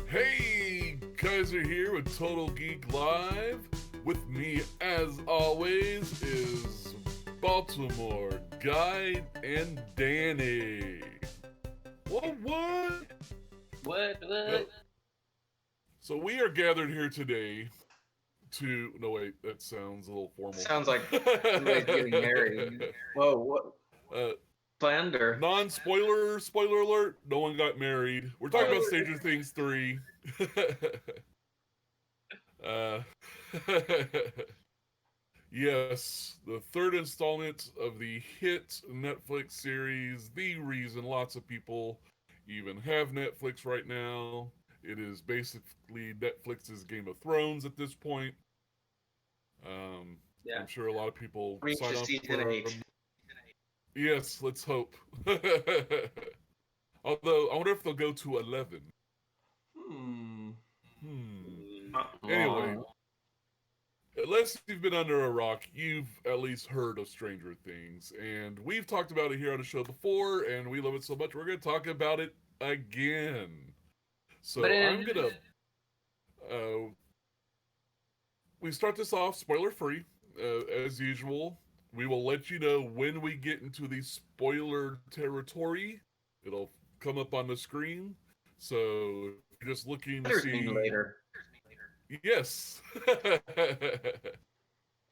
Hey, guys are here with Total Geek Live. With me, as always, is Baltimore, Guy, and Danny. What? What? Well, so we are gathered here today to. No, wait, that sounds a little formal. Sounds like somebody's getting married. Whoa, what? uh, Slander. spoiler alert, no one got married. We're talking about Stranger Things 3. uh, Yes, the third installment of the hit Netflix series, The Reason Lots of People even have Netflix right now. It is basically Netflix's Game of Thrones at this point. I'm Yeah. sure a lot of people Reach sign to up season for. 8. Yes, let's hope. Although, I wonder if they'll go to 11. Hmm. Hmm. Anyway, Aw. unless you've been under a rock, you've at least heard of Stranger Things. And we've talked about it here on the show before, and we love it so much, we're going to talk about it again. But So I'm going to. We start this off spoiler free, as usual. We will let you know when we get into the spoiler territory. It'll come up on the screen. So if you're just looking to Others mean see. later. Yes.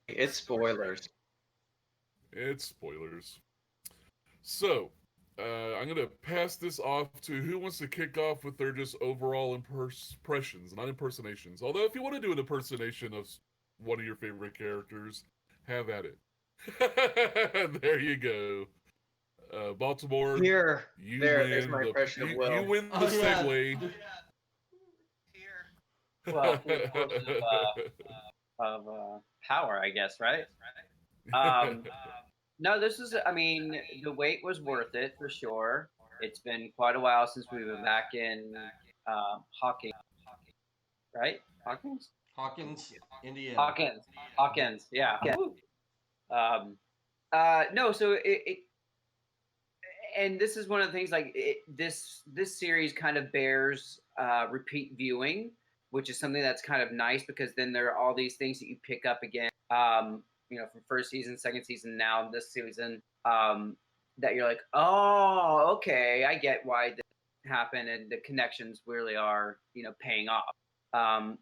It's spoilers. It's spoilers. So, I'm going to pass this off to who wants to kick off with their just overall impressions, not impersonations. Although, if you want to do an impersonation of one of your favorite characters, have at it. There you go. Baltimore, Here. you There's win my the impression of you Will. win the Oh yeah. segue. Well, through the force of power, I guess, right? Um, no, this is. I mean, the wait was worth it for sure. It's been quite a while since we've been back in Hawking, right? Hawkins, Hawkins, Indiana. Hawkins. Yeah. Woo. Um, no, so and this is one of the things. Like this series kind of bears repeat viewing, which is something that's kind of nice because then there are all these things that you pick up again. From first season, second season, now this season, that you're like, oh, okay, I get why this happened, and the connections really are, paying off. Um,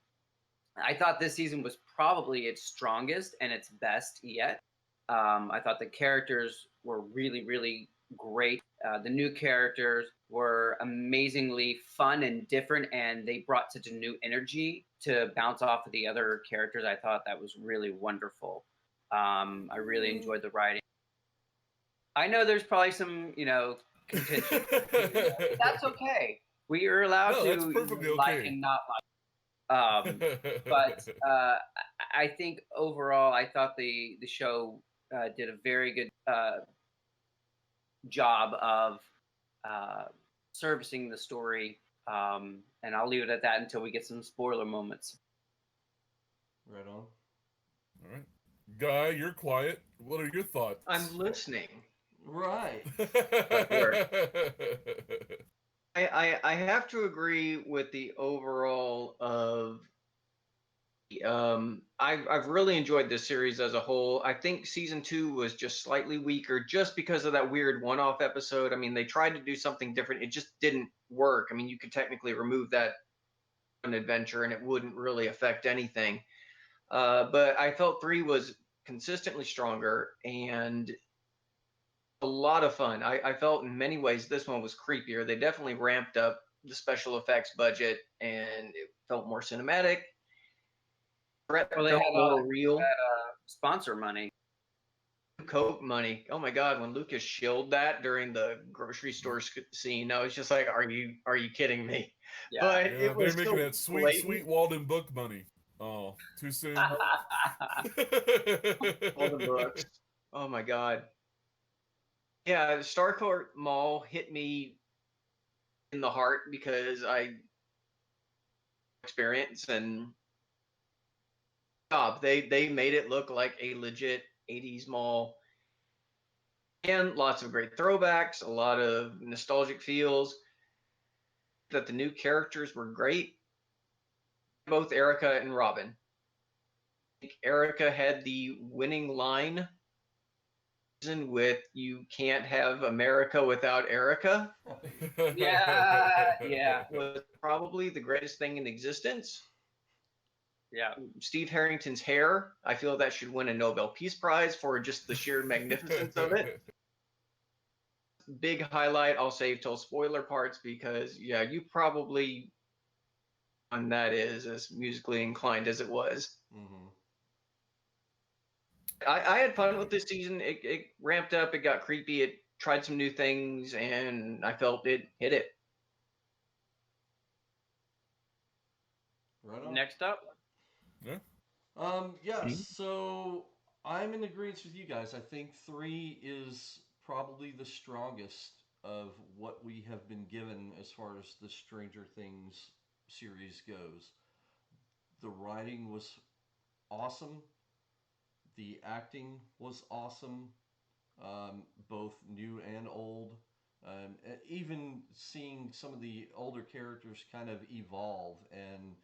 I thought this season was probably its strongest and its best yet. I thought the characters were really, really great. The new characters were amazingly fun and different, and they brought such a new energy to bounce off of the other characters. I thought that was really wonderful. I really enjoyed the writing. I know there's probably some, contention. That's okay. We are allowed No, that's to perfectly like okay. and not like. But I think overall, I thought the show did a very good job of uh, servicing the story, and I'll leave it at that until we get some spoiler moments. Right on. All right. Guy, you're quiet. What are your thoughts? I'm listening. Right. I have to agree with the overall of I've really enjoyed this series as a whole. I think season 2 was just slightly weaker just because of that weird one-off episode. I mean, they tried to do something different. It just didn't work. I mean, you could technically remove that an adventure and it wouldn't really affect anything. But I felt 3 was consistently stronger and a lot of fun. I felt in many ways this one was creepier. They definitely ramped up the special effects budget and it felt more cinematic. Threat Well, they felt had more real. sponsor money. Coke money. Oh my God, when Lukas shilled that during the grocery store scene, I was just like, are you kidding me? Yeah. But Yeah, it they're was making so that sweet, blatant. sweet Walden book money. Oh, too soon. All the books. Oh my God. Yeah, StarCourt Mall hit me in the heart because I experience and they made it look like a legit 80s mall and lots of great throwbacks, a lot of nostalgic feels. that the new characters were great. Both Erica and Robin. I think Erica had the winning line with "You can't have America without Erica." Yeah. Was probably the greatest thing in existence. Yeah. Steve Harrington's hair, I feel that should win a Nobel Peace Prize for just the sheer magnificence of it. Big highlight, I'll save till spoiler parts because, yeah, you probably on that is as musically inclined as it was. Mm-hmm. I had fun with this season. It ramped up, it got creepy, it tried some new things, and I felt it hit it. Right on. Next up. Yeah. So I'm in agreement with you guys. I think 3 is probably the strongest of what we have been given as far as the Stranger Things series goes. The writing was awesome. The acting was awesome, both new and old. Even seeing some of the older characters kind of evolve, and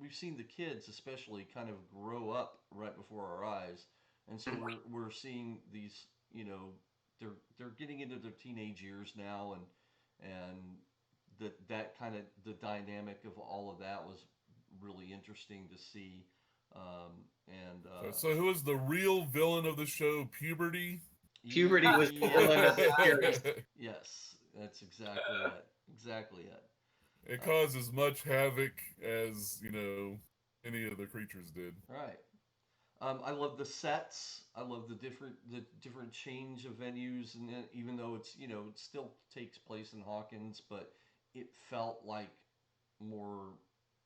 we've seen the kids especially kind of grow up right before our eyes, and so we're seeing these, they're getting into their teenage years now, and that kind of the dynamic of all of that was really interesting to see. So who is the real villain of the show? Puberty? Puberty was the villain of the series. Yes, that's exactly it. Exactly it. It caused as much havoc as, any of the creatures did. Right. I love the sets. I love the different change of venues, and even though it's it still takes place in Hawkins, but it felt like more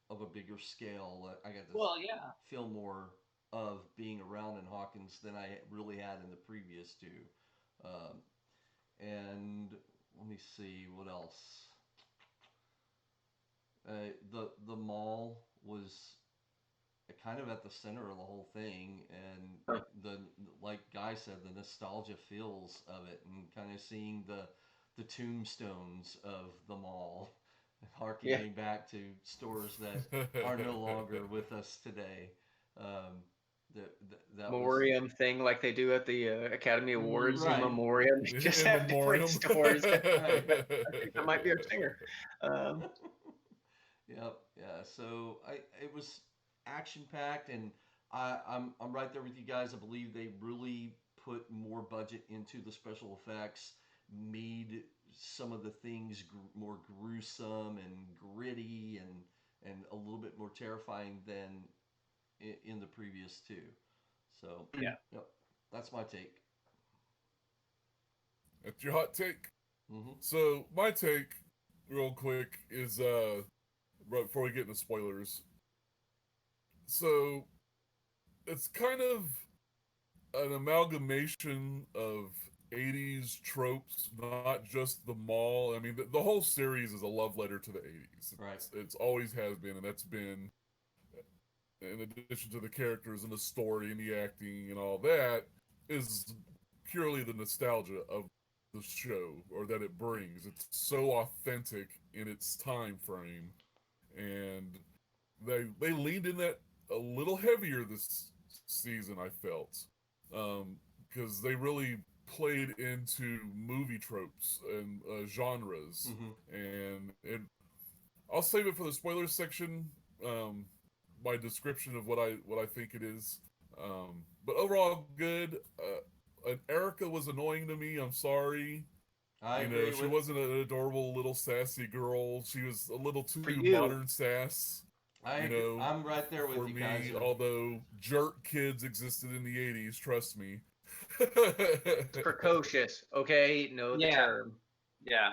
of a bigger scale. I got to feel more of being around in Hawkins than I really had in the previous two. And let me see what else. The mall was kind of at the center of the whole thing, and the like Guy said, the nostalgia feels of it, and kind of seeing the tombstones of the mall, harkening back to stores that are no longer with us today. That Memoriam was, thing like they do at the Academy Awards right. in Memoriam. They just In have memoriam. different stores. I think that might be our singer. Yep. Yeah. So it was action packed, and I'm right there with you guys. I believe they really put more budget into the special effects, made some of the things more gruesome and gritty, and a little bit more terrifying than in the previous two. So Yeah. Yep, that's my take. That's your hot take. Mm-hmm. So my take, real quick, is right before we get into spoilers. So it's kind of an amalgamation of 80s tropes, not just the mall. I mean, the whole series is a love letter to the 80s. Right. It's always has been, and that's been, in addition to the characters and the story and the acting and all that, is purely the nostalgia of the show, or that it brings. It's so authentic in its time frame, and they leaned in that a little heavier this season, I felt, because they really played into movie tropes and genres, and I'll save it for the spoilers section. My description of what I think it is, but overall good. And Erica was annoying to me. I'm sorry. I agree. She wasn't an adorable little sassy girl. She was a little too you. modern sass. I'm right there with for you me, guys. although jerk kids existed in the 80s, trust me. Precocious, okay? Know the term. Yeah.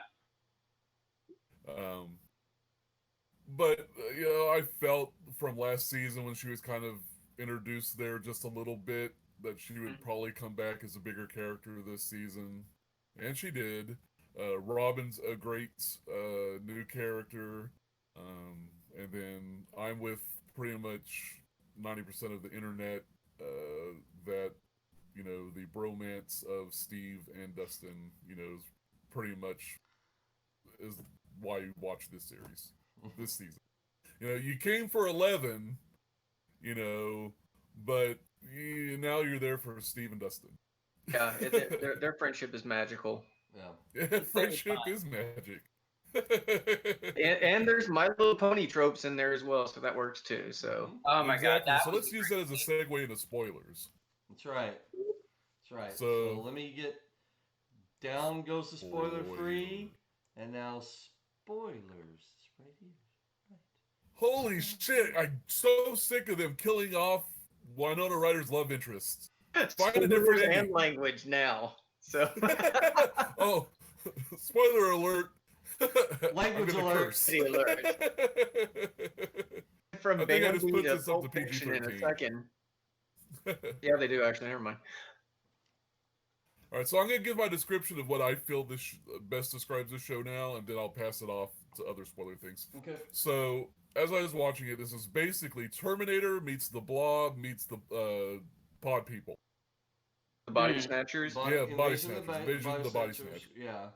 But I felt from last season when she was kind of introduced there just a little bit that she would probably come back as a bigger character this season, and she did. Robin's a great new character, and then I'm with pretty much 90% of the internet that the bromance of Steve and Dustin is pretty much is why you watch this series, this season. You know, you came for 11, you know, but now you're there for Steve and Dustin. Yeah, their friendship is magical. Yeah. Yeah, friendship is magic. And there's My Little Pony tropes in there as well, so that works too. So Oh my god, Exactly. that So was let's use that as a segue into spoilers. That's right. That's right. So- So let me get down goes the spoiler free, and now spoilers. It's right here. Right. Holy shit! I'm so sick of them killing off Winona Ryder's love interests. Find a different spoilers and ending. language now. So Oh, spoiler alert! Language I'm gonna alert. curse. alert. From I think I just Bambi put to this up to Pulp Fiction in a PG-13. second. Yeah, they do actually. Never mind. All right, so I'm gonna give my description of what I feel this best describes this show now, and then I'll pass it off to other spoiler things. Okay. So as I was watching it, this is basically Terminator meets the Blob meets the Pod People. The Body Hmm. Snatchers. Yeah, Body Invasion Snatchers. Invasion of the Body Snatchers. Yeah.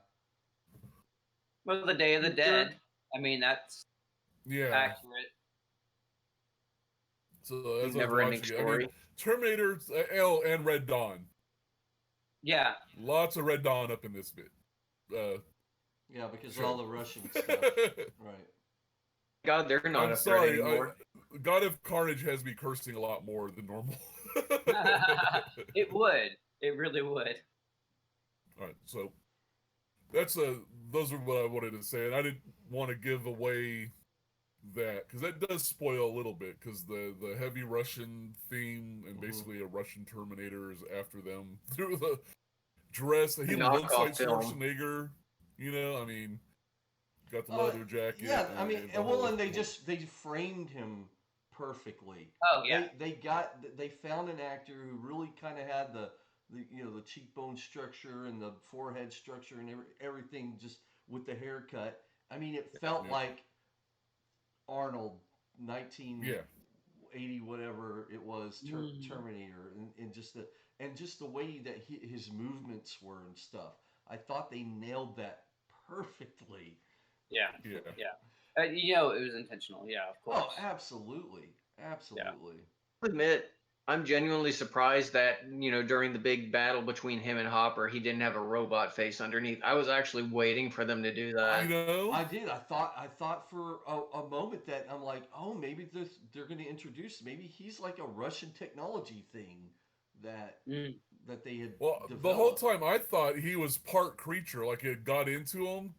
well, the Day of the Dead. I mean, that's Yeah. accurate. So as I was Never-ending watching it, I story. mean, Terminator, and Red Dawn. Yeah. Lots of Red Dawn up in this bit. Yeah, because Sure. all the Russian stuff. Right. God, they're not I'm a threat sorry. anymore. God of Carnage has me cursing a lot more than normal. It would. It really would. All right, so that's those are what I wanted to say, and I didn't want to give away that because that does spoil a little bit because the heavy Russian theme and basically a Russian Terminator is after them through the dress. He looks knockoff like film. Schwarzenegger, you know. I mean, got the leather jacket. Yeah, I mean, the whole- and they framed him perfectly. Oh yeah. They found an actor who really kind of had the the cheekbone structure and the forehead structure and everything just with the haircut. I mean, it felt like Arnold 1980 whatever it was Terminator and just the way that his movements were and stuff. I thought they nailed that perfectly. Yeah. Yeah. Yeah. You know, it was intentional. Yeah, of course. Oh, absolutely. Absolutely. I'll admit, I'm genuinely surprised that, during the big battle between him and Hopper, he didn't have a robot face underneath. I was actually waiting for them to do that. I know. I did. I thought for a moment that I'm like, oh, maybe they're going to introduce. Maybe he's like a Russian technology thing that that they had. Well, developed. the whole time I thought he was part creature, like it got into him,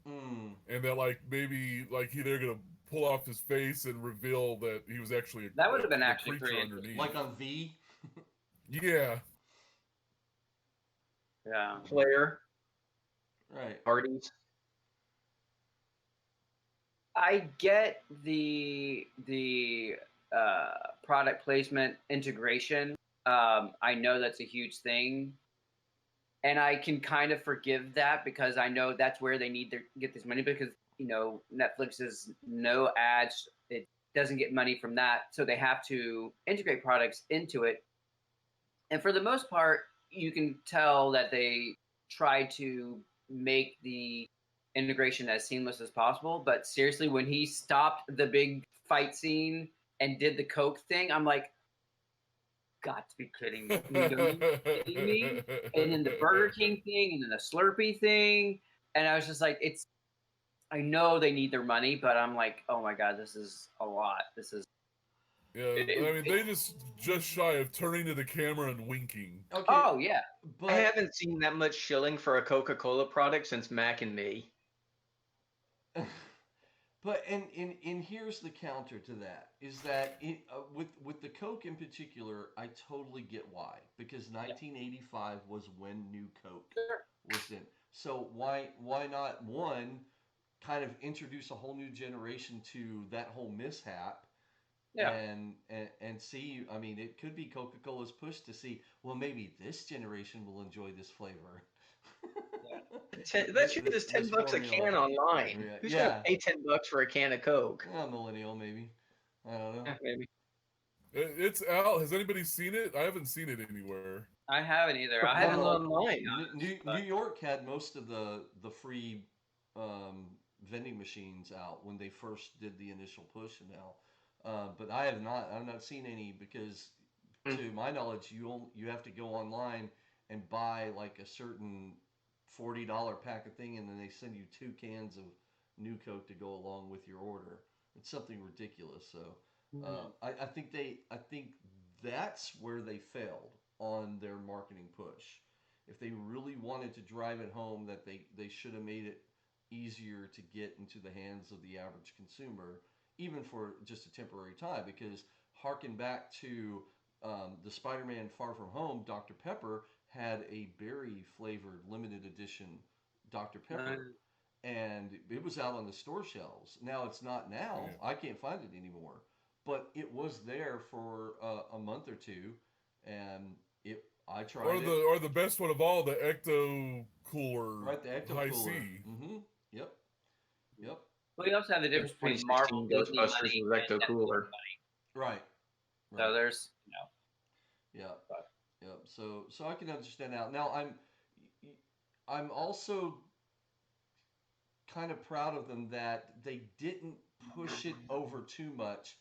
and that like maybe like they're gonna pull off his face and reveal that he was actually That would have been a actually creature pretty underneath. like on V. Yeah. Yeah. Player, Right. parties. I get the product placement integration. I know that's a huge thing, and I can kind of forgive that because I know that's where they need to get this money because Netflix is no ads; it doesn't get money from that, so they have to integrate products into it. And for the most part, you can tell that they try to make the integration as seamless as possible. But seriously, when he stopped the big fight scene and did the Coke thing, I'm like, got to be kidding me. Kidding me? And then the Burger King thing and then the Slurpee thing. And I was just like, I know they need their money, but I'm like, oh my God, this is a lot. This is. Yeah, I mean, they just shy of turning to the camera and winking. Okay. Oh, yeah. But I haven't seen that much shilling for a Coca-Cola product since Mac and Me. But and here's the counter to that is that with the Coke in particular, I totally get why because 1985 was when New Coke was in. So why not one kind of introduce a whole new generation to that whole mishap? Yeah. And see, I mean, it could be Coca-Cola's push to see, well, maybe this generation will enjoy this flavor. That shit is $10 a can online. Yeah. Who's gonna pay $10 for a can of Coke? Millennial maybe. I don't know. Maybe. It's out. Has anybody seen it? I haven't seen it anywhere. I haven't either. I haven't online. New York had most of the free vending machines out when they first did the initial push now. But I've not seen any because, to my knowledge, you have to go online and buy like a certain $40 pack of thing, and then they send you 2 cans of New Coke to go along with your order. It's something ridiculous. So I think that's where they failed on their marketing push. If they really wanted to drive it home, that they should have made it easier to get into the hands of the average consumer, even for just a temporary time. Because harken back to the Spider-Man Far From Home, Dr. Pepper had a berry flavored limited edition Dr. Pepper, and it was out on the store shelves. Now it's not now. Yeah. I can't find it anymore, but it was there for a month or two, and I tried it. Or the best one of all, the Ecto Cooler Right, the Ecto High Cooler. C. Mm-hmm. Yep. Yep. Well, you also have the difference between Marvel 2016 making Ghostbusters money was and Ecto Netflix Cooler. money. Right. So there's, Yeah. But- Yeah. So I can understand now. Now I'm also kind of proud of them that they didn't push it over too much.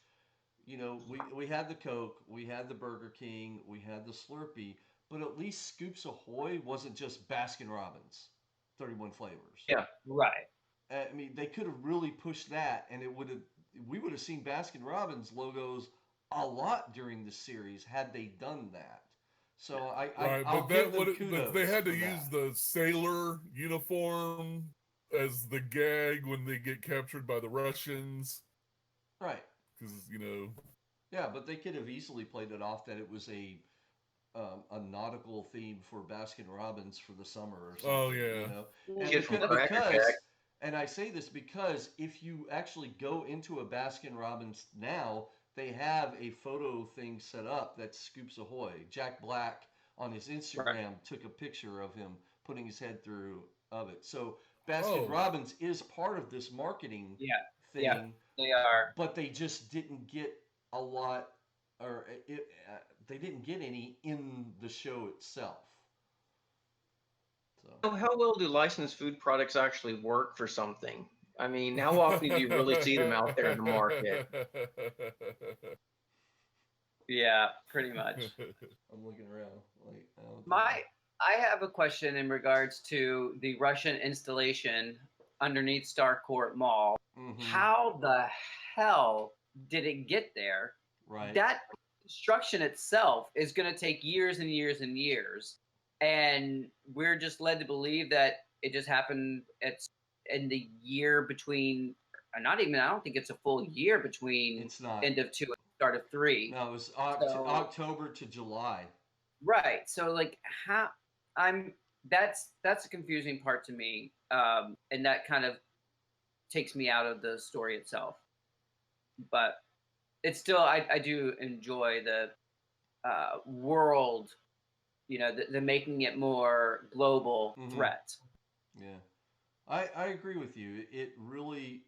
You know, we had the Coke, we had the Burger King, we had the Slurpee, but at least Scoops Ahoy wasn't just Baskin Robbins, 31 flavors. Yeah. right. I mean, they could have really pushed that, and we would have seen Baskin Robbins logos a lot during the series had they done that. So I'll But give them kudos. they had to for use that. the sailor uniform as the gag when they get captured by the Russians. Right. Because, Yeah, but they could have easily played it off that it was a nautical theme for Baskin Robbins for the summer or something. Oh, yeah. You know? Kid And from because, Cracker Jack. and I say this because if you actually go into a Baskin Robbins now, they have a photo thing set up that's Scoops Ahoy. Jack Black on his Instagram took a picture of him putting his head through of it. So Baskin Robbins is part of this marketing thing. Yeah, they are. But they just didn't get a lot, or they didn't get any in the show itself. So how well do licensed food products actually work for something? I mean, how often do you really see them out there in the market? Yeah, pretty much. I'm looking around. Like, I have a question in regards to the Russian installation underneath StarCourt Mall. mm-hmm. How the hell did it get there? Right. That construction itself is going to take years and years and years, and we're just led to believe that it just happened in the year between. Not even. I don't think it's a full year between It's not. end of 2 and start of 3. No, it was October to July. Right. So like how that's the confusing part to me. And that kind of takes me out of the story itself. But it's still I do enjoy the world, the making it more global threat. Yeah. I agree with you. It really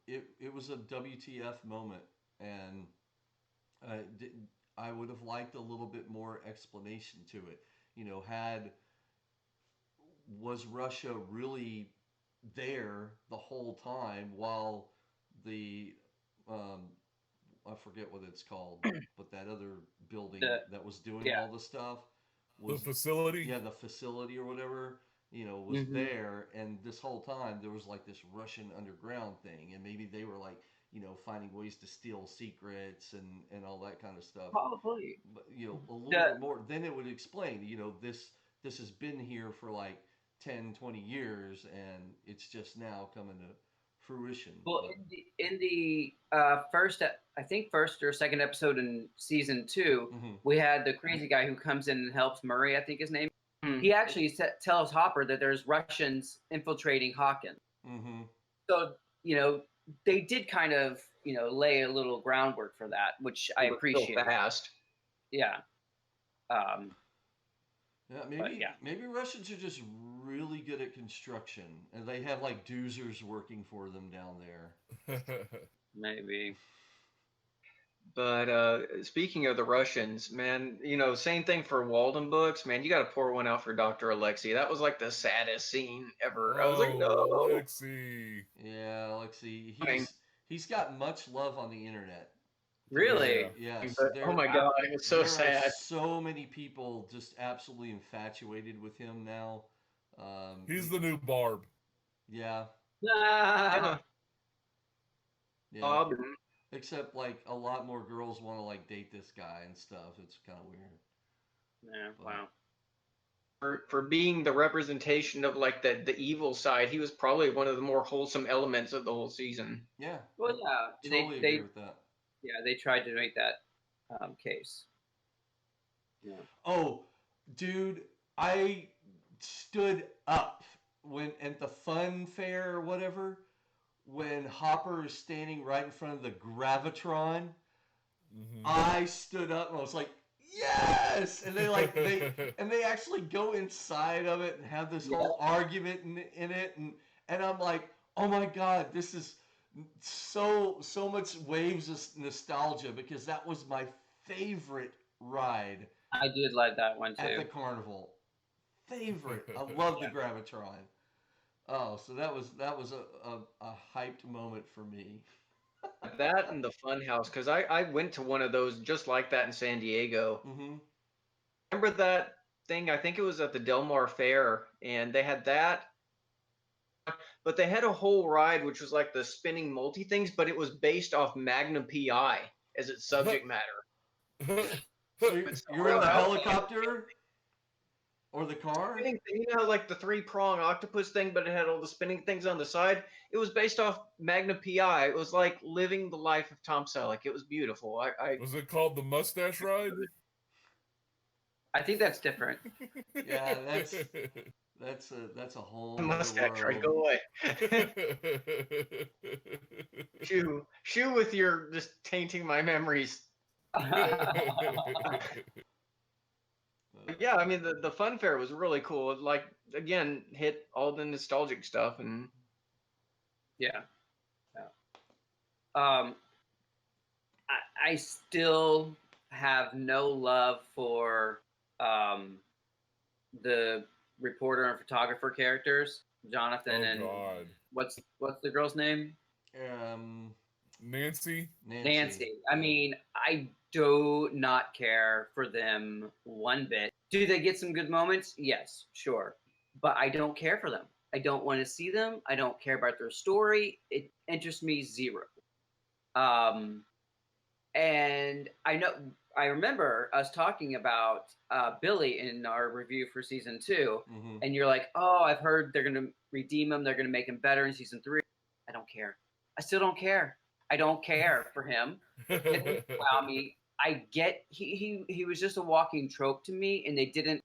it was a WTF moment, and I would have liked a little bit more explanation to it. Was Russia really there the whole time while the I forget what it's called, but that other building that was doing all the stuff was the facility? Yeah, the facility or whatever, was there, and this whole time there was like this Russian underground thing, and maybe they were like, finding ways to steal secrets and all that kind of stuff. Probably. But a little bit more, then it would explain, this has been here for like 10, 20 years, and it's just now coming to fruition. Well, in the first or second episode in season 2, we had the crazy guy who comes in and helps Murray, I think his name. He actually tells Hopper that there's Russians infiltrating Hawkins. So they did kind of lay a little groundwork for that, which I appreciate. So fast. Yeah. Maybe Russians are just really good at construction, and they have like doozers working for them down there. Maybe. But speaking of the Russians, man, same thing for Walden books, man. You got to pour one out for Dr. Alexei. That was like the saddest scene ever. I was like, no. Alexi. Yeah, Alexi. I He's got much love on the internet. Really? Yes. but, oh my God, it was so there sad. are so many people just absolutely infatuated with him now. He's the new Barb. Yeah. Yeah. Yeah. Bob. Except like a lot more girls want to like date this guy and stuff. It's kind of weird. Yeah, But- wow. For being the representation of like the evil side, he was probably one of the more wholesome elements of the whole season. Yeah. Well, yeah, Totally agree with that. they tried to make that case. Yeah. Oh, dude, I stood up when at the fun fair or whatever when Hopper is standing right in front of the gravitron. Mm-hmm. I stood up and I was like, yes! And they actually go inside of it and have this whole argument in it, and I'm like, oh my god, this is so much waves of nostalgia because that was my favorite ride I did like that one at the too. carnival. Favorite. I love the gravitron. Oh, so that was a hyped moment for me. That and the Funhouse, because I went to one of those just like that in San Diego. Mm-hmm. Remember that thing? I think it was at the Del Mar Fair, and they had that, but they had a whole ride which was like the spinning multi things, but it was based off Magnum PI as its subject matter. So It's you're in the real helicopter or the car? spinning thing, like the 3-prong octopus thing, but it had all the spinning things on the side. It was based off Magnum PI. It was like living the life of Tom Selleck. It was beautiful. Was it called the Mustache Ride? I think that's different. Yeah, that's a whole nother mustache, right? world. Go away. Shoo with your just tainting my memories. Yeah, I mean the fun fair was really cool. It, like again, hit all the nostalgic stuff and Yeah. Um, I still have no love for the reporter and photographer characters, Jonathan and God. what's the girl's name? Nancy? Nancy. I mean, I do not care for them one bit. Do they get some good moments? Yes, sure. But I don't care for them. I don't want to see them. I don't care about their story. It interests me zero. And I remember us talking about Billy in our review for season 2, Mm-hmm. and you're like, "Oh, I've heard they're going to redeem him. They're going to make him better in season 3." I don't care. I still don't care. I don't care for him. It didn't wow me. I get he was just a walking trope to me, and they didn't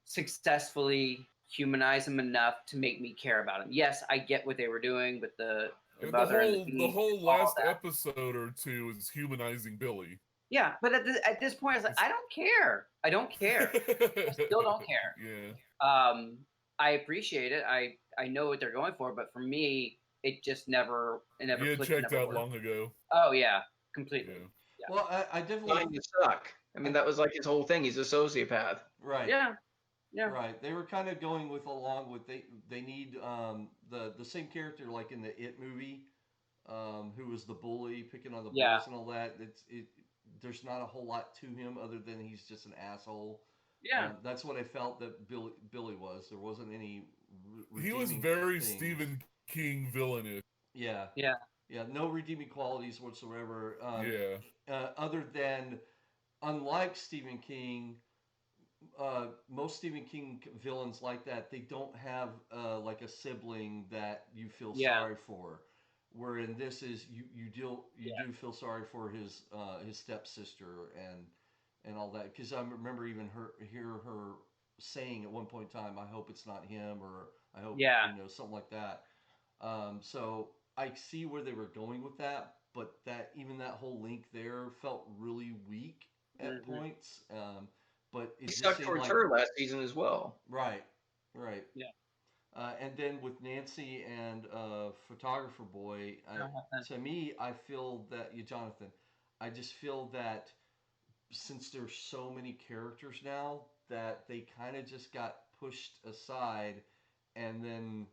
successfully humanize him enough to make me care about him. Yes, I get what they were doing with the mother and the the beast, whole all last that. episode or two is humanizing Billy. Yeah, but at this point, I was like, I don't care. I don't care. I still don't care. Yeah. I appreciate it. I know what they're going for, but for me, it just never You had clicked, checked never out worked. long ago. Oh yeah, completely. Yeah. Yeah. Well, I definitely you suck. I mean, that was like his whole thing. He's a sociopath. right. Yeah. Yeah. Right. They were kind of going with along with they need the same character like in the It movie, who was the bully picking on the Yeah. boys and all that. There's not a whole lot to him other than he's just an asshole. Yeah. That's what I felt that Billy was. There wasn't any. He was redeeming very things. Stephen King villainous. Yeah. Yeah. Yeah. No redeeming qualities whatsoever. Yeah. Other than, unlike Stephen King, most Stephen King villains like that, they don't have like a sibling that you feel sorry for. Where in this is you do feel sorry for his stepsister and all that, because I remember even hear her saying at one point in time, I hope it's not him, or I hope something like that. So I see where they were going with that, but that whole link there felt really weak at points. But it He just stuck seemed towards like her last season as well. right. Yeah. And then with Nancy and photographer boy, to me, I feel that Jonathan, I just feel that since there's so many characters now, that they kind of just got pushed aside, and then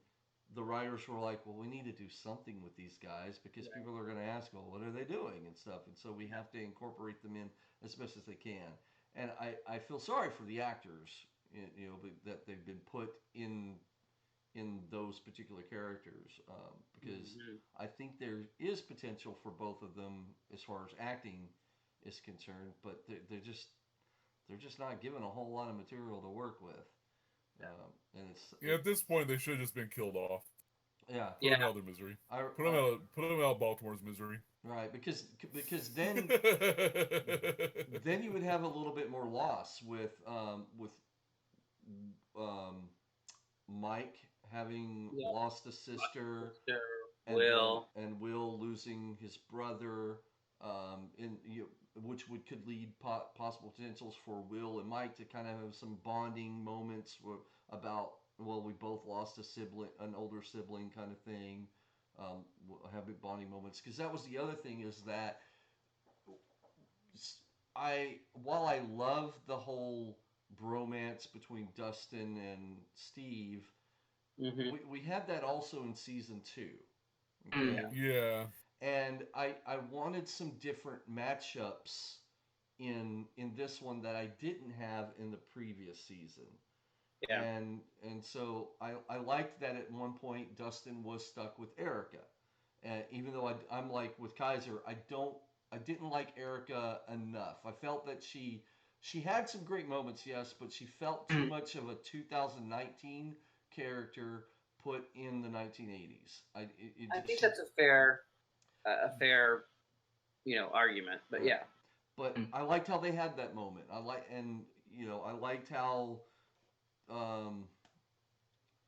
the writers were like, well, we need to do something with these guys because people are going to ask, well, what are they doing and stuff, and so we have to incorporate them in as best as they can. And I feel sorry for the actors, you know, that they've been put in those particular characters, because I think there is potential for both of them as far as acting is concerned, but they're just not given a whole lot of material to work with. And at this point they should have just been killed off. Yeah, Put them out of their misery. Put them out of Baltimore's misery. Right, because then then you would have a little bit more loss with Mike having lost a sister, and Will and Will losing his brother, which could lead possible potentials for Will and Mike to kind of have some bonding moments about, well, we both lost a sibling, an older sibling, kind of thing. We'll have big bonding moments, because that was the other thing, is that while I love the whole bromance between Dustin and Steve, we had that also in season 2. Okay? Yeah. And I wanted some different matchups in this one that I didn't have in the previous season. Yeah. And so I liked that at one point Dustin was stuck with Erica. And even though I'm like with Kaiser, I didn't like Erica enough. I felt that she had some great moments, yes, but she felt too much of a 2019 character put in the 1980s. I think that's a fair, argument. But yeah. But I liked how they had that moment. I liked how.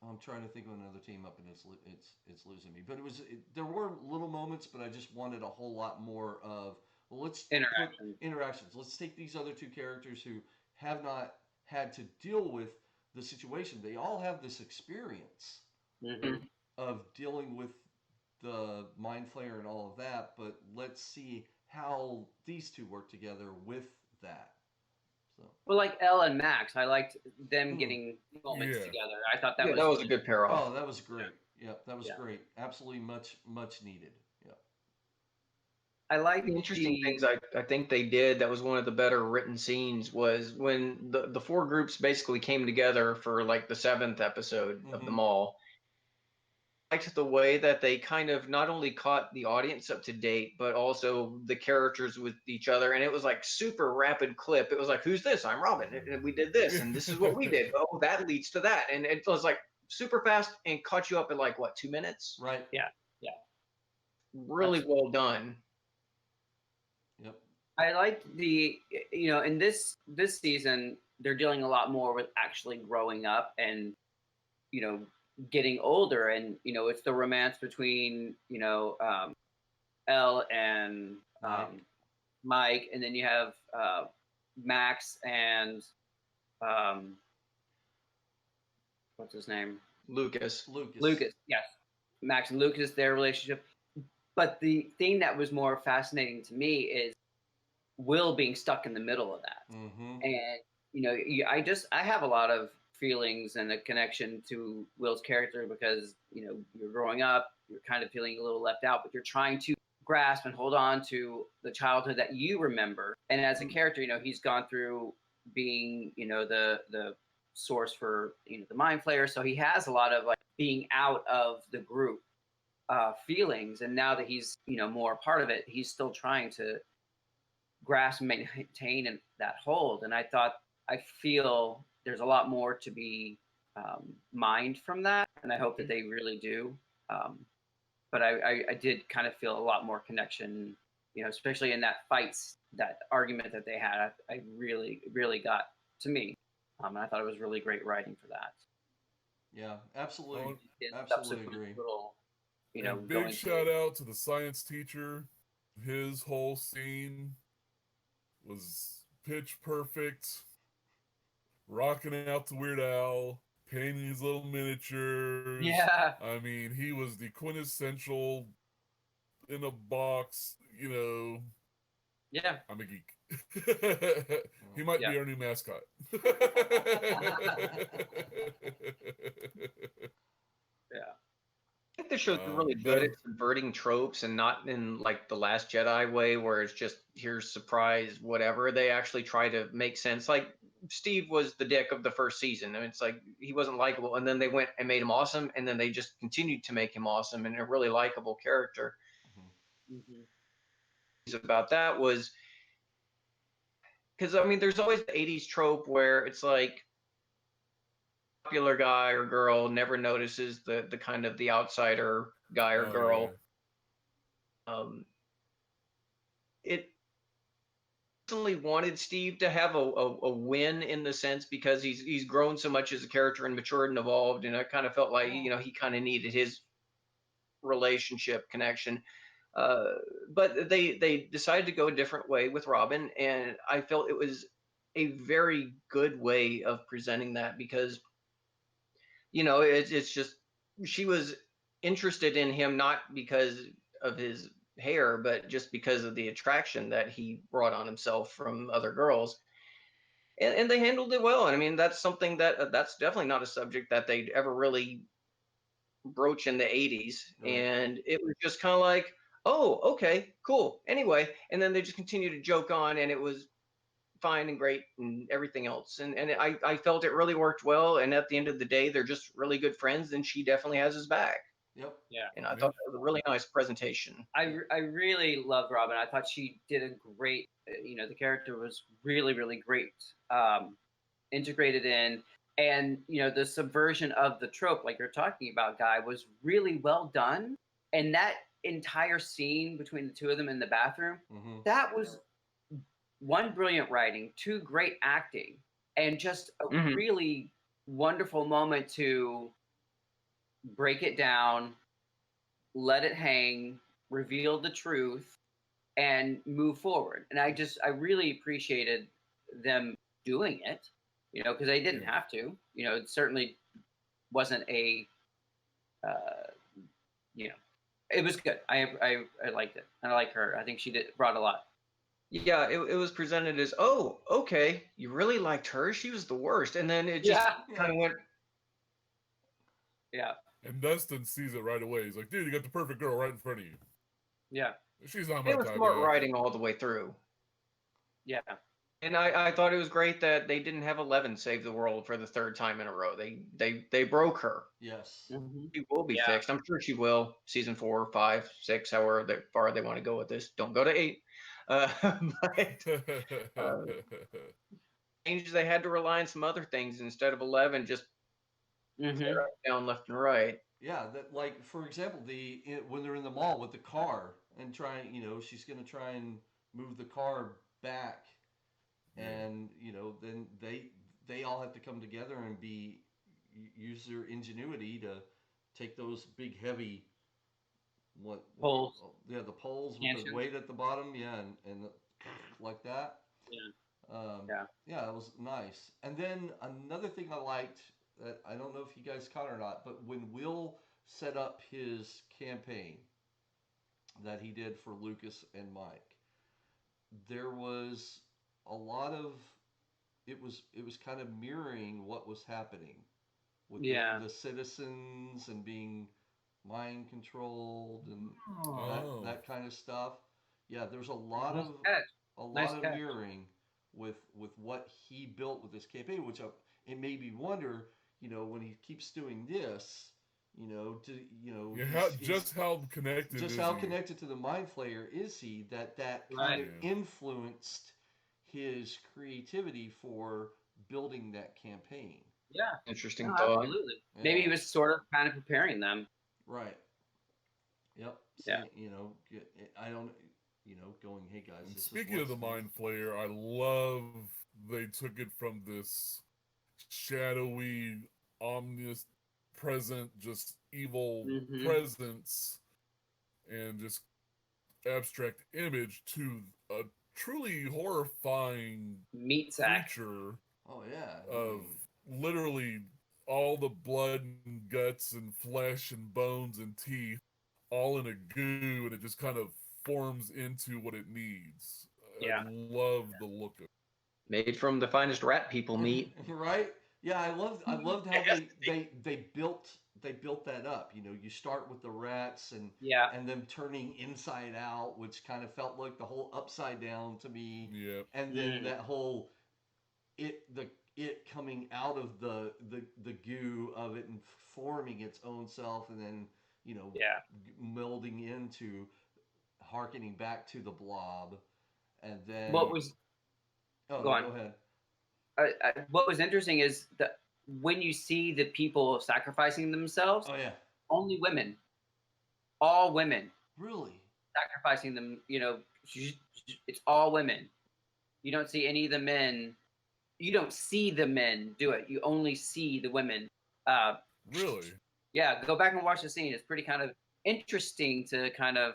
I'm trying to think of another team up, and it's losing me. But there were little moments, but I just wanted a whole lot more of, well, let's interactions. Let's take these other two characters who have not had to deal with the situation. They all have this experience of dealing with the Mind Flayer and all of that, but let's see how these two work together with that. So. Well, like Elle and Max, I liked them getting moments together. I thought that was a good pair off. Oh, that was great. Yeah, that was great. Absolutely much needed. Yeah. I like the interesting things I think they did. That was one of the better written scenes, was when the four groups basically came together for like the 7th episode of the mall. I liked the way that they kind of not only caught the audience up to date, but also the characters with each other. And it was like super rapid clip. It was like, who's this? I'm Robin. And we did this. And this is what we did. Oh, that leads to that. And it was like super fast and caught you up in like, what, 2 minutes? Right. Yeah. Really well done. Yep. I liked in this season, they're dealing a lot more with actually growing up and, getting older, and it's the romance between Elle and Mike, and then you have Max and what's his name? Lucas. Yes, Max and Lucas, their relationship. But the thing that was more fascinating to me is Will being stuck in the middle of that, and I have a lot of feelings and a connection to Will's character, because you're growing up, you're kind of feeling a little left out, but you're trying to grasp and hold on to the childhood that you remember. And as a character, he's gone through being the source for the Mind Flayer, so he has a lot of like being out of the group feelings, and now that he's more a part of it, he's still trying to grasp and maintain that hold. And I feel there's a lot more to be mined from that, and I hope that they really do. But I did kind of feel a lot more connection, especially in that that argument that they had. I really, really got to me, and I thought it was really great writing for that. Yeah, absolutely. Agree. Little, big shout out to the science teacher. His whole scene was pitch perfect. Rocking out to Weird Al, painting his little miniatures. Yeah. I mean, he was the quintessential in a box, Yeah. I'm a geek. He might Yeah. be our new mascot. Yeah. I think the show's really good No. at subverting tropes and not in like the Last Jedi way where it's just here's surprise whatever. They actually try to make sense. Like Steve was the dick of the first season, and it's like he wasn't likable, and then they went and made him awesome, and then they just continued to make him awesome and a really likable character. Hmm. About that was because I mean, there's always the '80s trope where it's like popular guy or girl never notices the kind of the outsider guy or Oh yeah. girl. It personally wanted Steve to have a win in the sense because he's grown so much as a character and matured and evolved, and I kind of felt like he kind of needed his relationship connection. Uh, but they decided to go a different way with Robin, and I felt it was a very good way of presenting that because it's just she was interested in him not because of his hair, but just because of the attraction that he brought on himself from other girls. And they handled it well. And I mean, that's something that's definitely not a subject that they'd ever really broach in the 80s. Right. And it was just kind of like, oh, okay, cool. Anyway, and then they just continued to joke on, and it was fine and great and everything else. And I felt it really worked well. And at the end of the day, they're just really good friends, and she definitely has his back. Yep. Yeah. And I Yeah. thought that was a really nice presentation. I really loved Robin. I thought she did a great. The character was really really great. Integrated in, and the subversion of the trope, like you're talking about, Guy, was really well done. And that entire scene between the two of them in the bathroom, Mm-hmm. that was one, brilliant writing, two, great acting, and just a Mhm. really wonderful moment to break it down, let it hang, reveal the truth, and move forward. And I really appreciated them doing it, because they didn't Yeah. have to. It certainly wasn't a, uh, it was good. I liked it. And I like her. I think she brought a lot. Yeah, it was presented as, oh, okay, you really liked her. She was the worst. And then it just Yeah. kind of went, Yeah. And Dustin sees it right away. He's like, dude, you got the perfect girl right in front of you. Yeah. She's not my it was type. smart writing all the way through. Yeah. And I thought it was great that they didn't have Eleven save the world for the third time in a row. They broke her. Yes. Mm-hmm. She will be Yeah. fixed. I'm sure she will. Season 4, 5, 6, however far they want to go with this. Don't go to 8. Uh, but uh, changes they had to rely on some other things instead of 11 just Mm-hmm. down left and right. Yeah. That, like, for example, when they're in the mall with the car and trying, she's gonna try and move the car back, and then they all have to come together and use their ingenuity to take those big heavy Poles. yeah, the poles with the Stanchions. weight at the bottom, yeah, and like that. Yeah. Yeah, yeah, it was nice. And then another thing I liked that I don't know if you guys caught it or not, but when Will set up his campaign that he did for Lucas and Mike, there was a lot of it was kind of mirroring what was happening with Yeah. the citizens and being mind controlled and that Oh. that kind of stuff. Yeah, there's a lot Nice of catch. a Nice lot of catch. mirroring with what he built with this campaign, which it made me wonder, when he keeps doing this, to Yeah, just how connected just is how he? connected to the mind flayer is he that kind Right. of influenced his creativity for building that campaign. Yeah. Interesting No, thought. absolutely. Yeah. Maybe he was sort of kind of preparing them. Right. Yep. Yeah. I don't, going, hey guys, And this speaking is of the Mind Flayer, I love they took it from this shadowy, omnipresent, just evil Mm-hmm. presence and just abstract image to a truly horrifying Meat sack. creature Oh yeah. of literally all the blood and guts and flesh and bones and teeth all in a goo, and it just kind of forms into what it needs. Yeah. I love the look of it. Made from the finest rat people meat. Right? Yeah, I loved how they built that up. You know, you start with the rats Yeah. and them turning inside out, which kind of felt like the whole upside down to me. Yeah. And then that whole it coming out of the goo of it and forming its own self, and then Yeah. melding into harkening back to the blob, and then What was oh go no, on. go ahead. What was interesting is that when you see the people sacrificing themselves, Oh yeah, only women, all women really? sacrificing them. You know, it's all women. You don't see any of the men. You don't see the men do it. You only see the women. Uh, Really? yeah, go back and watch the scene. It's pretty kind of interesting to kind of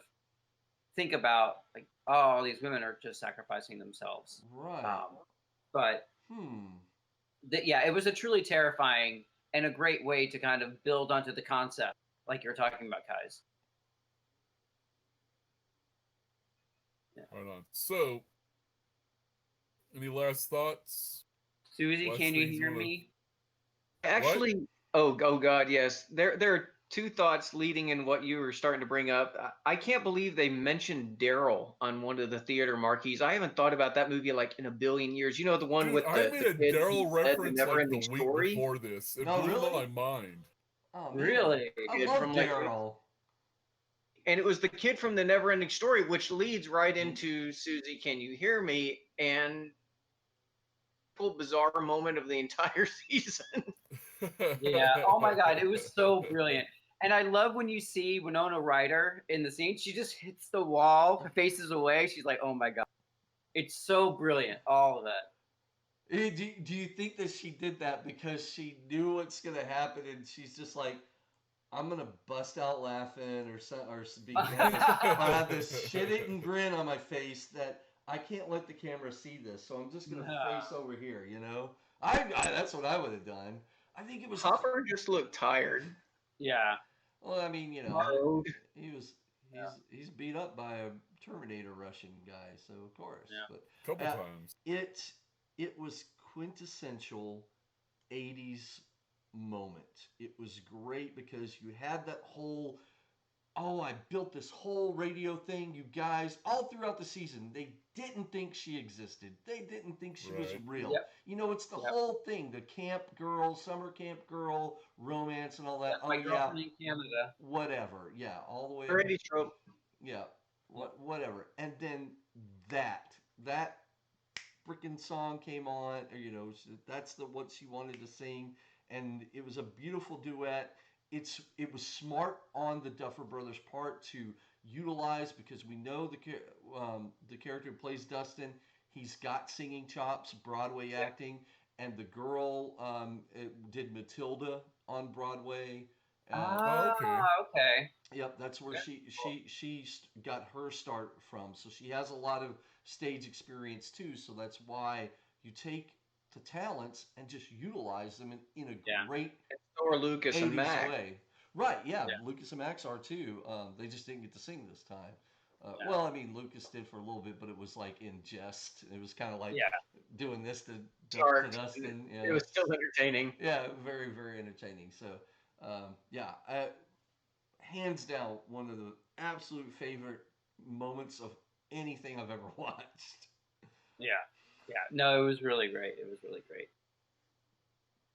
think about, like, oh, all these women are just sacrificing themselves. Right. But yeah, it was a truly terrifying and a great way to kind of build onto the concept, like you're talking about, guys. Yeah. Right on. So, any last thoughts? Susie, Last can you things you hear wanna- me? Actually, oh God, yes. There are two thoughts leading in what you were starting to bring up. I can't believe they mentioned Daryl on one of the theater marquees. I haven't thought about that movie like in a billion years. You know, the one Dude, with I the made a kid Daryl who said reference the like the never-ending week story. before this. It Oh, blew really? my mind. Oh man, Really? I Kid love from, like, Daryl. And it was the kid from the never-ending story, which leads right Mhm. into Susie, Can You Hear Me? And bizarre moment of the entire season. Yeah. Oh my God, it was so brilliant. And I love when you see Winona Ryder in the scene. She just hits the wall, faces away. She's like, "Oh my God." It's so brilliant, all of that. Do you think that she did that because she knew what's gonna happen, and she's just like, I'm gonna bust out laughing or have this shit-eating grin on my face that I can't let the camera see this, so I'm just gonna face over here, you know? That's what I would have done. I think it was Hopper just looked tired. Yeah. well, I mean, you know, Oh, he was he's beat up by a Terminator Russian guy, so of course. Yeah. But Couple times. it was quintessential 80s moment. It was great because you had that whole I built this whole radio thing, you guys, all throughout the season. They didn't think she existed. They didn't think she was Right. real. Yep. You know, it's the Yep. whole thing, the camp girl, summer camp girl, romance and all that. That's my girlfriend in Canada. Whatever. Yeah, all the way up. Already trope. Yeah, whatever. And then that freaking song came on, or, you know, that's what she wanted to sing, and it was a beautiful duet. It was smart on the Duffer Brothers' part to utilize, because we know the character who plays Dustin, he's got singing chops, Broadway acting, and the girl did Matilda on Broadway. Oh, okay. Okay. Yep, that's where she got her start from. So she has a lot of stage experience too. So that's why you take the talents and just utilize them in a great Or Lucas 80s and Mac. way. Right, yeah, Yeah. Lucas and Max are too. They just didn't get to sing this time. Yeah. Well, I mean, Lucas did for a little bit, but it was like in jest. It was kind of like doing this to Dustin. Yeah. It was still entertaining. Yeah, very, very entertaining. So, hands down, one of the absolute favorite moments of anything I've ever watched. Yeah. Yeah. No, it was really great. It was really great.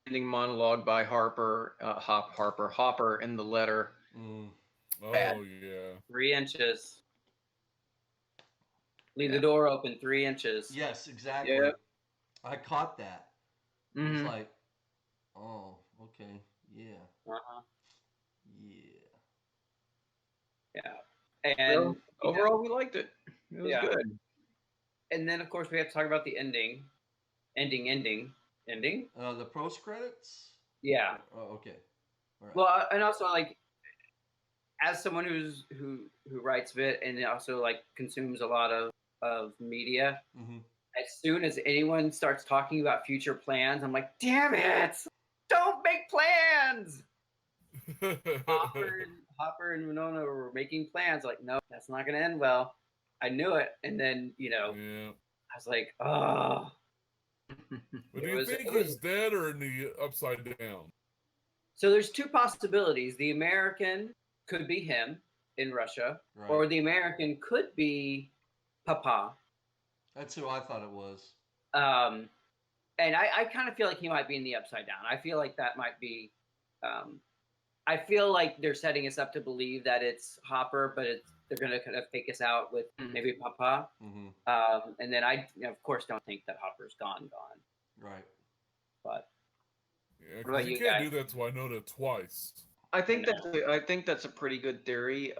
Ending monologue by Hopper in the letter. Oh, Bad. yeah. 3 inches. Leave Yeah. the door open 3 inches. Yes, exactly. Yep. I caught that. Mhm. It's like, oh, okay, yeah, Uh-huh. yeah. Yeah. And Overall, we liked it. It was good. And then, of course, we have to talk about the ending. Ending. The post credits. Yeah. Oh, okay. All right. Well, and also, like, as someone who writes bit and also like consumes a lot of media, as soon as anyone starts talking about future plans, I'm like, damn it, don't make plans. Hopper and Winona were making plans. Like, no, that's not going to end well. I knew it, and then Yeah. I was like, oh. But do you think he's dead or in the upside down? So there's two possibilities. The American could be him in Russia, Right. or the American could be Papa. That's who I thought it was. And I kind of feel like he might be in the upside down. I feel like that might be. I feel like they're setting us up to believe that it's Hopper, but they're going to kind of fake us out with maybe Papa. Mm-hmm. And then I, of course, don't think that Hopper's gone. Right. But Yeah, what about you you can't guys? do that to Winona twice. I think that's a pretty good theory.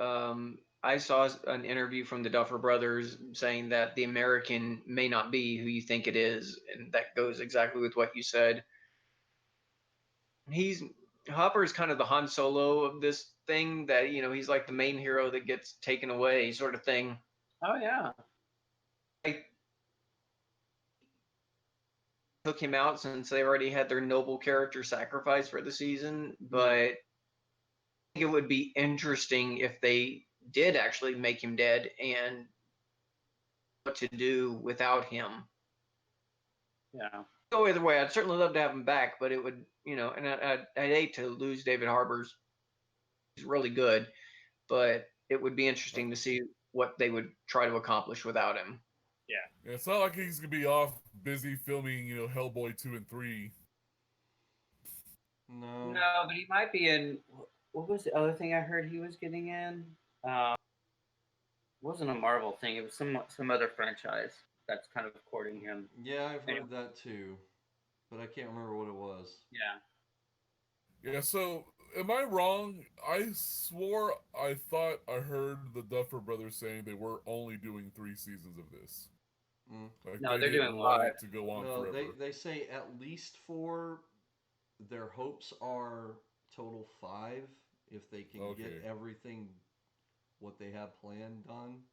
I saw an interview from the Duffer Brothers saying that the American may not be who you think it is, and that goes exactly with what you said. Hopper is kind of the Han Solo of this thing, that he's like the main hero that gets taken away, sort of thing. Oh yeah. I took him out since they already had their noble character sacrifice for the season, but I think it would be interesting if they did actually make him dead and what to do without him. Yeah. Go either way. I'd certainly love to have him back, but it would, and I'd hate to lose David Harbour's. He's really good, but it would be interesting to see what they would try to accomplish without him. Yeah, it's not like he's gonna be off busy filming, Hellboy 2 and 3. No. No, but he might be in. What was the other thing I heard he was getting in? It wasn't a Marvel thing. It was some other franchise that's kind of courting him. Yeah, I've heard that too, but I can't remember what it was. Yeah. Yeah, so am I wrong? I swore I thought I heard the Duffer Brothers saying they were only doing 3 seasons of this. Like No, they're didn't doing want 5. it to go on No, forever. they say at least 4. Their hopes are total 5 if they can get everything what they have planned done.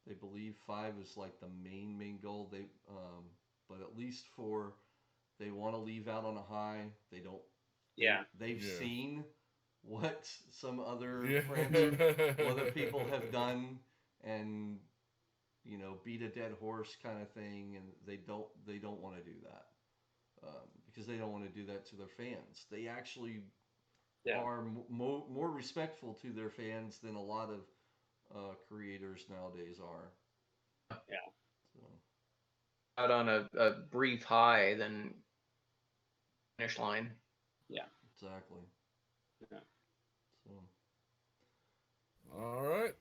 They believe 5 is like the main goal. But at least 4, they want to leave out on a high. They don't. Yeah. They've seen what some other other people have done, and beat a dead horse kind of thing, and they don't want to do that because they don't want to do that to their fans. They actually are more respectful to their fans than a lot of creators nowadays are. Yeah. So. Out on a brief high, then finish line. Yeah. Exactly. Yeah. So. All right.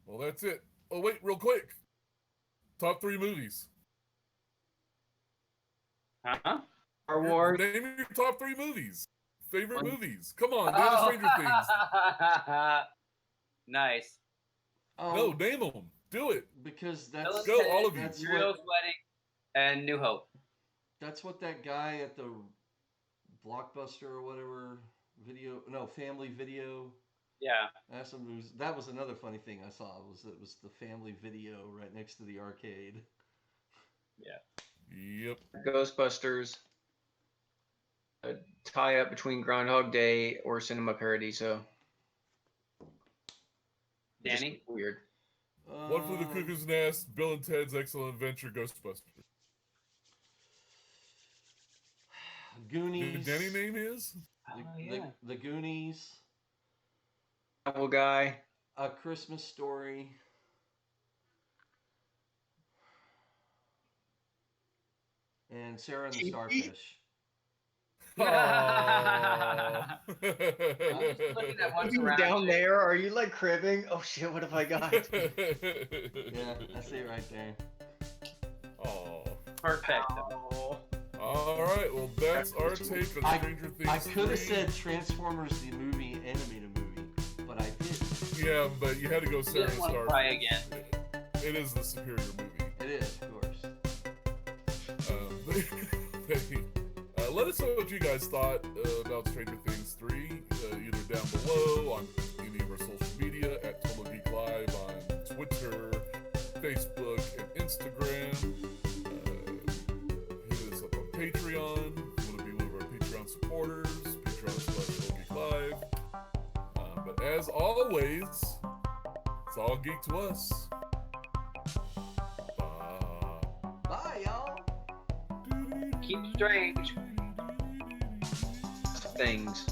Well, that's it. Oh, wait, real quick. Top 3 movies. Huh? Star Wars. Name your top 3 movies. Favorite movies. Come on, name the Stranger Things. Nice. No, name them. Do it. Because that's Go, all of you. Muriel's Wedding and New Hope. That's what that guy at the Blockbuster or whatever family video. Yeah. That was another funny thing I saw. It was the family video right next to the arcade. Yeah. Yep. Ghostbusters. A tie-up between Groundhog Day or Cinema Paradiso. Danny? Just weird. One Flew the Cuckoo's Nest, Bill and Ted's Excellent Adventure, Ghostbusters. Goonies. Did Danny name his? The Goonies. Travel Guy. A Christmas Story. And Sarah and the Starfish. I'm just looking at what's around Down you. there, are you like cribbing? Oh shit, what have I got? Yeah, that's it right there. Oh. Perfect. All right, well, that's our take on Stranger Things. I could have 3. said Transformers the movie, animated movie, but I didn't. Yeah, but you had to go Sarah and want to Starfish. try again. It is the superior movie. It is, of course. Let us know what you guys thought about Stranger Things 3, either down below on any of our social media at Total Geek Live on Twitter, Facebook, and Instagram. Hit us up on Patreon. If you want to be one of our Patreon supporters, Patreon/Total Geek Live. But as always, It's all geek to us. Bye. Bye, y'all. Keep strange. Things.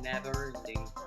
Never leave.